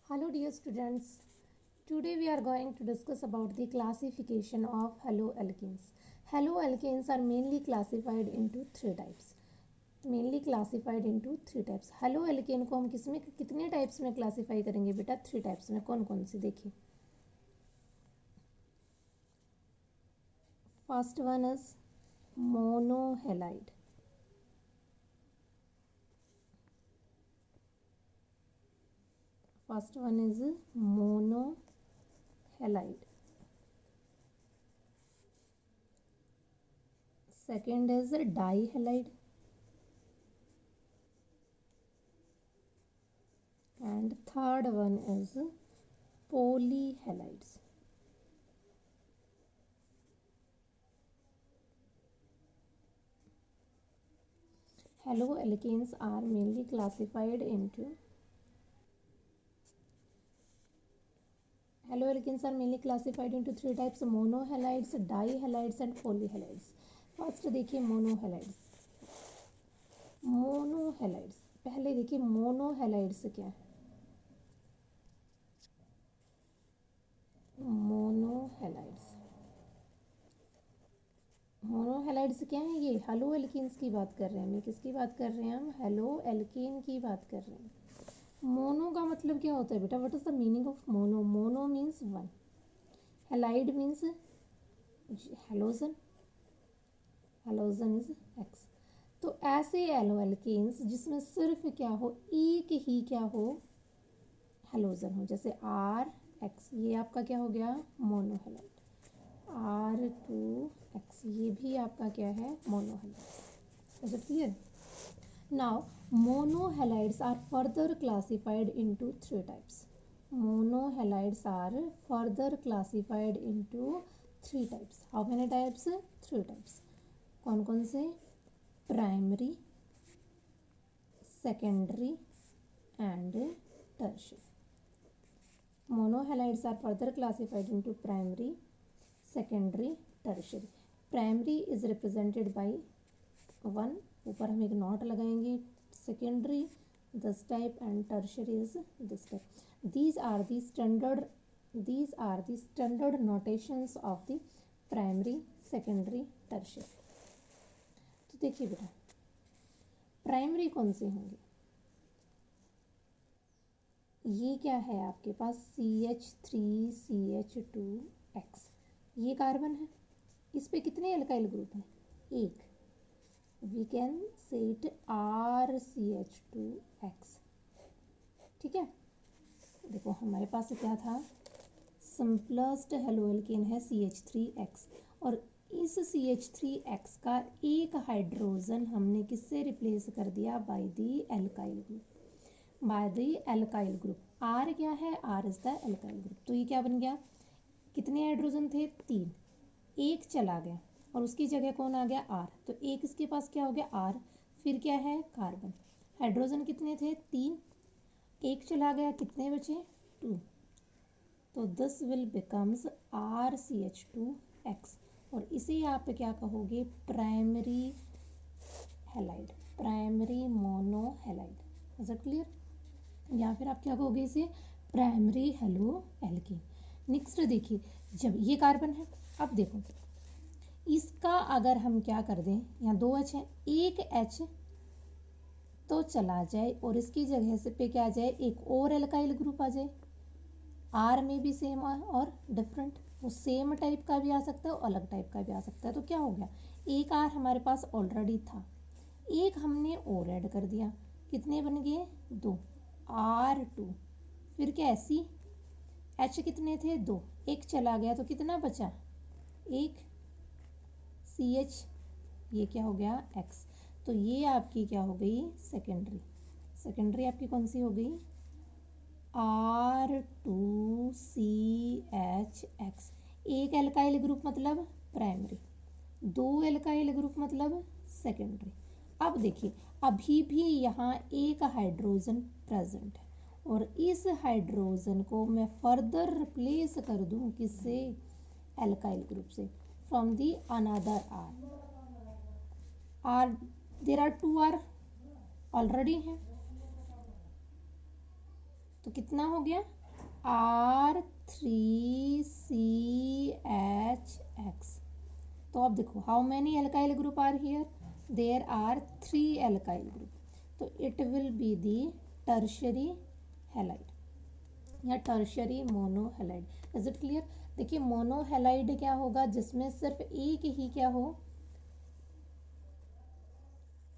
Hello dear students, today we are going to discuss about the classification of haloalkanes. Haloalkanes are mainly classified into three types. Haloalkane को हम किसमें कितने types में classify करेंगे बेटा? Three types में. कौन कौन से देखिए. First one is monohalide. First one is monohalide. Second is dihalide. And third one is polyhalides. Haloalkanes are mainly classified into three types: monohalides, dihalides and polyhalides. First देखिए मोनोहेलाइड्स. पहले देखिए मोनोहेलाइड्स क्या है. मोनोहेलाइड्स क्या है? ये हेलोएल्केन्स की बात कर रहे हैं. किसकी बात कर रहे हैं हम? हेलोएल्केन की बात कर रहे हैं. मोनो का मतलब क्या होता है बेटा? What is the meaning of mono? Mono means one. Halide means halogen. Halogen is x. तो ऐसे एलोएल्केन्स जिसमें सिर्फ क्या हो? एक ही क्या हो? हेलोजन हो. जैसे आर एक्स, ये आपका क्या हो गया? मोनोहेलाइड. R2X, ये भी आपका क्या है? Monohalide. Is it clear? Now monohalides are further classified into three types. Monohalides are further classified into three types. How many types? Three types. कौन कौन से? Primary, secondary and tertiary. Monohalides are further classified into primary, secondary, tertiary. Primary is represented by 1, ऊपर हम एक not लगाएंगे. Secondary this type and tertiary is this type. These are the standard notations of the primary, secondary, tertiary. तो देखिए बेटा, primary कौन से होंगे? ये क्या है आपके पास? CH3CH2X. ये कार्बन है. इस पे कितने एल्काइल ग्रुप हैं? एक. We can say it RCH2X. ठीक है. देखो हमारे पास क्या था? सिंपलेस्ट हेलोएल्केन है CH3X. और इस CH3X का एक हाइड्रोजन हमने किससे रिप्लेस कर दिया? By the alkyl group. R क्या है? R is the alkyl group. तो ये क्या बन गया? कितने हाइड्रोजन थे? 3. एक चला गया और उसकी जगह कौन आ गया? R. तो एक इसके पास क्या हो गया? R. फिर क्या है? कार्बन. हाइड्रोजन कितने थे? 3. एक चला गया, कितने बचे? 2. तो दिस विल बिकम्स RCH2X. और इसे आप क्या कहोगे? Primary halide, primary monohalide. Is it clear? या फिर आप क्या कहोगे इसे? Primary haloalkane. नेक्स्ट देखिए, जब ये कार्बन है, अब देखो इसका अगर हम क्या कर दें, यहाँ 2 H है, एक H तो चला जाए और इसकी जगह से पे क्या आ जाए? एक और एल्काइल ग्रुप आ जाए. R में भी सेम और डिफरेंट. वो सेम टाइप का भी आ सकता है और अलग टाइप का भी आ सकता है. तो क्या हो गया? एक R हमारे पास ऑलरेडी था, एक हमने और ऐड कर दिया. कितने बन गए? 2. R2. फिर क्या है? C. H कितने थे? 2. एक चला गया तो कितना बचा? एक. CH. ये क्या हो गया? X. तो ये आपकी क्या हो गई? सेकेंडरी आपकी कौन सी हो गई? R2CHX. एक एल्काइल ग्रुप मतलब प्राइमरी, 2 एल्काइल ग्रुप मतलब सेकेंडरी. अब देखिए, अभी भी यहाँ एक हाइड्रोजन प्रेजेंट है और इस हाइड्रोजन को मैं फर्दर रिप्लेस कर दूं किससे? एल्काइल ग्रुप से. From the another R. There are 2 R already हैं. तो कितना हो गया R3CHX। तो अब देखो how many alkyl group are here, there are 3 alkyl group, तो it will be the tertiary halide या tertiary monohalide. Is it clear? देखिए मोनोहैलाइड क्या होगा, जिसमें सिर्फ एक ही क्या हो,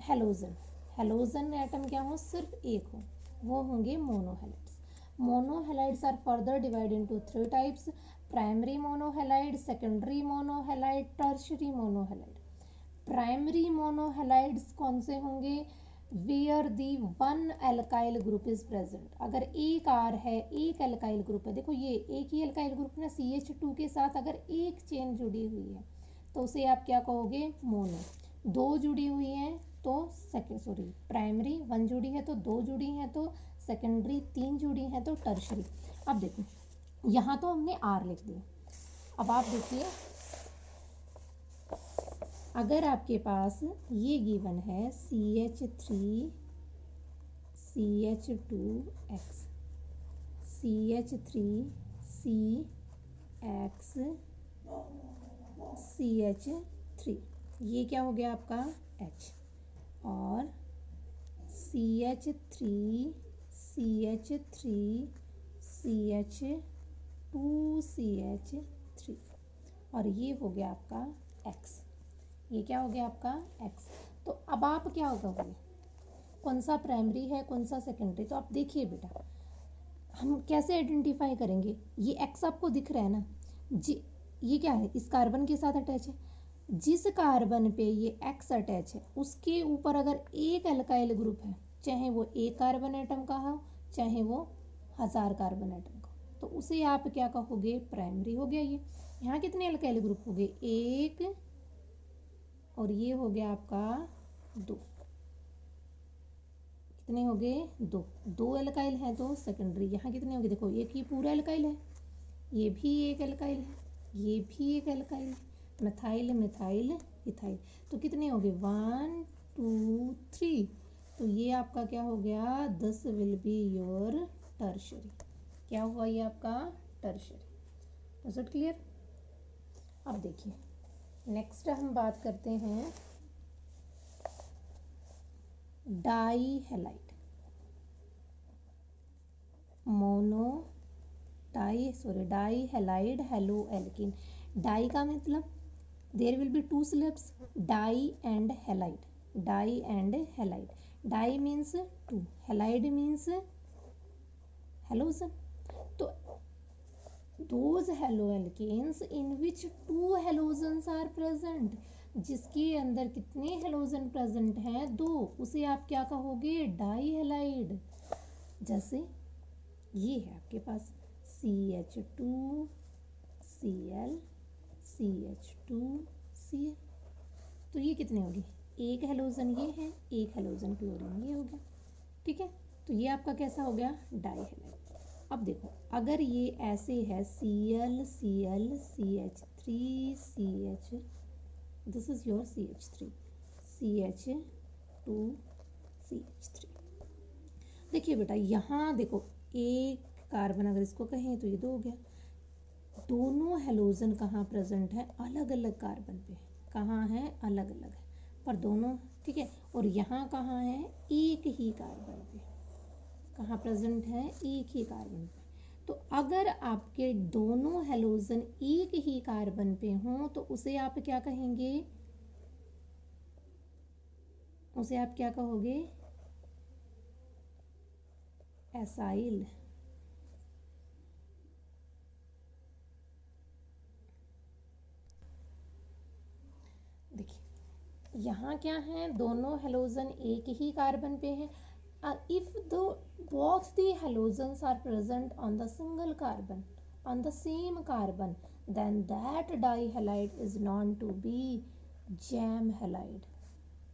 हेलोजन, हेलोजन एटम क्या हो, सिर्फ एक हो, वो होंगे monohalides. Monohalides are further divide into 3 types, primary monohalide, secondary monohalide, tertiary monohalide. Primary monohalides कौन से होंगे, where the 1 alkyl group is present, अगर एक आर है, एक एल्काइल ग्रुप है, देखो ये एक ही एल्काइल ग्रुप ना CH2 के साथ अगर एक चेन जुड़ी हुई है तो उसे आप क्या कहोगे, मोनो। 2 जुड़ी हुई हैं तो प्राइमरी, 1 जुड़ी है तो 2 जुड़ी हैं तो सेकेंडरी, 3 जुड़ी हैं तो टर्शरी। अब देखो यहाँ तो हमने आर लिख दिया, अब आप देखिए अगर आपके पास ये गिवन है CH3 CH2X CH3 CX CH3, ये क्या हो गया आपका H, और CH3 CH3 CH2 CH3, और ये हो गया आपका X, ये क्या हो गया आपका X। तो अब आप क्या होगा, कौन सा प्राइमरी है कौन सा सेकेंडरी, तो आप देखिए बेटा हम कैसे आइडेंटिफाई करेंगे, ये X आपको दिख रहा है ना जी, ये क्या है, इस कार्बन के साथ अटैच है, जिस कार्बन पे ये X अटैच है उसके ऊपर अगर एक एल्काइल ग्रुप है, चाहे वो एक कार्बन एटम का हो चाहे वो 1000 कार्बन एटम का, तो उसे आप क्या कहोगे, प्राइमरी हो गया। ये यहाँ कितने एल्काइल ग्रुप हो गए, एक, और ये हो गया आपका 2, कितने हो गए, 2, 2 एल्काइल है तो सेकेंडरी। यहाँ कितने हो गए, देखो एक ही पूरा एल्काइल है, ये भी एक एल्काइल है, ये भी एक एल्काइल है, मिथाइल मिथाइल इथाइल, तो कितने हो गए 1 2 3, तो ये आपका क्या हो गया, this will be your tertiary. क्या हुआ ये आपका टर्शरी। Is it clear? अब देखिए नेक्स्ट हम बात करते हैं di halide, di halide halo alkene. Di का मतलब there will be 2 slabs, di and halide, di and halide. Di means 2, halide means halogen. तो those haloalkanes in which 2 halogens are present, जिसके अंदर कितने हेलोजन प्रेजेंट हैं, 2, उसे आप क्या कहोगे, डाई हैलाइड। जैसे ये है आपके पास CH2 Cl CH2 Cl, तो ये कितने हो गए, एक हेलोजन ये है, एक हेलोजन क्लोरीन ये हो गया, ठीक है। तो ये आपका कैसा हो गया, डाई हैलाइड। अब देखो अगर ये ऐसे है Cl Cl CH3 CH, this is your CH3 CH2 CH3। देखिए बेटा यहाँ देखो एक कार्बन अगर इसको कहें तो ये 2 हो गया, दोनों हेलोजन कहाँ प्रेजेंट है, अलग अलग कार्बन पे, कहाँ है, अलग अलग है पर दोनों, ठीक है। और यहाँ कहाँ है, एक ही कार्बन पे, कहाँ प्रेजेंट है, एक ही कार्बन पे। तो अगर आपके दोनों हेलोजन एक ही कार्बन पे हों तो उसे आप क्या कहेंगे, उसे आप क्या कहोगे, एसाइल। देखिए यहाँ क्या है, दोनों हेलोजन एक ही कार्बन पे हैं। If both the halogens are present on the single carbon, on the same carbon, then that dihalide is known to be jam halide.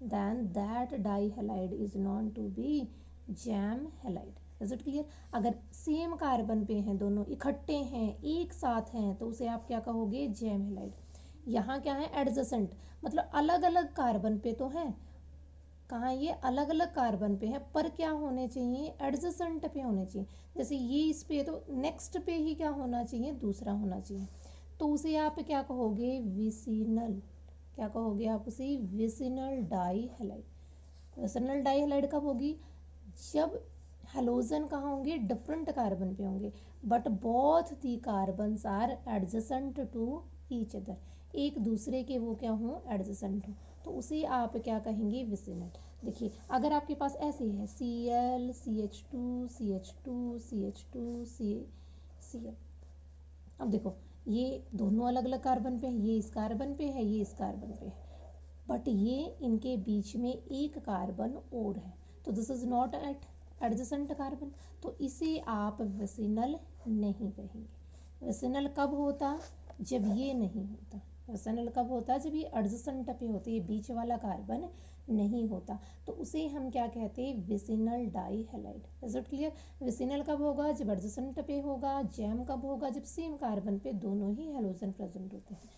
Then that dihalide is known to be jam halide. Is it clear? अगर same carbon पे हैं, दोनों इकट्ठे हैं, एक साथ हैं, तो उसे आप क्या कहोगे, जैम हैलाइड। यहाँ क्या है, एडजेसेंट, मतलब अलग अलग कार्बन पे तो हैं, कहाँ ये अलग अलग कार्बन पे है, पर क्या होने चाहिए, एडजेसेंट पे होने चाहिए। जैसे ये इस पे है तो नेक्स्ट पे ही क्या होना चाहिए, दूसरा होना चाहिए। तो उसे आप क्या कहोगे, विसिनल। क्या कहोगे आप उसे, vicinal die halide. Vicinal die halide कब होगी, जब हेलोजन कहाँ होंगे, डिफरेंट कार्बन पे होंगे, but both the carbons are adjacent to each other, एक दूसरे के वो क्या हों, एडजेसेंट हो, तो उसे आप क्या कहेंगे, विसिनल। देखिए अगर आपके पास ऐसे है Cl CH2 CH2 CH2 Cl, अब देखो ये दोनों अलग अलग कार्बन पे है, ये इस कार्बन पे है, ये इस कार्बन पे है, बट ये इनके बीच में एक कार्बन और है, तो this is not at adjacent carbon, तो इसे आप विसिनल नहीं कहेंगे। विसिनल कब होता, जब ये नहीं होता। विसिनल कब होता, जब ये एडजेसेंट पे होते, ये बीच वाला कार्बन नहीं होता, तो उसे हम क्या कहते हैं, vicinal die halide. Is it clear. Vicinal कब होगा, जब एडजेसेंट पे होगा। जैम कब होगा, जब सेम कार्बन पे दोनों ही हेलोजन प्रेजेंट होते हैं।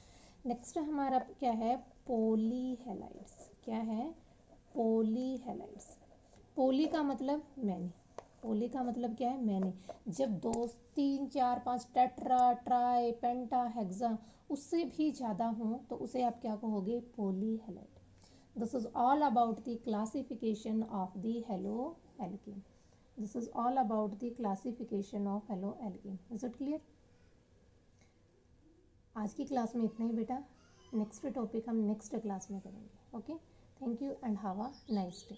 नेक्स्ट हमारा क्या है, पॉलीहेलाइड्स। क्या है, पॉलीहेलाइड्स। पोली का मतलब मैनी, पोली का मतलब क्या है, मैनी। जब 2 3 4 5 टेट्रा ट्राई पेंटा हेक्सा उससे भी ज़्यादा हो तो उसे आप क्या कहोगे, polyhalide. This is all about the classification of the halo alkane. This is all about the classification of halo alkane. Is it clear. आज की क्लास में इतना ही बेटा, नेक्स्ट टॉपिक हम नेक्स्ट क्लास में करेंगे। Okay, thank you and have a nice day.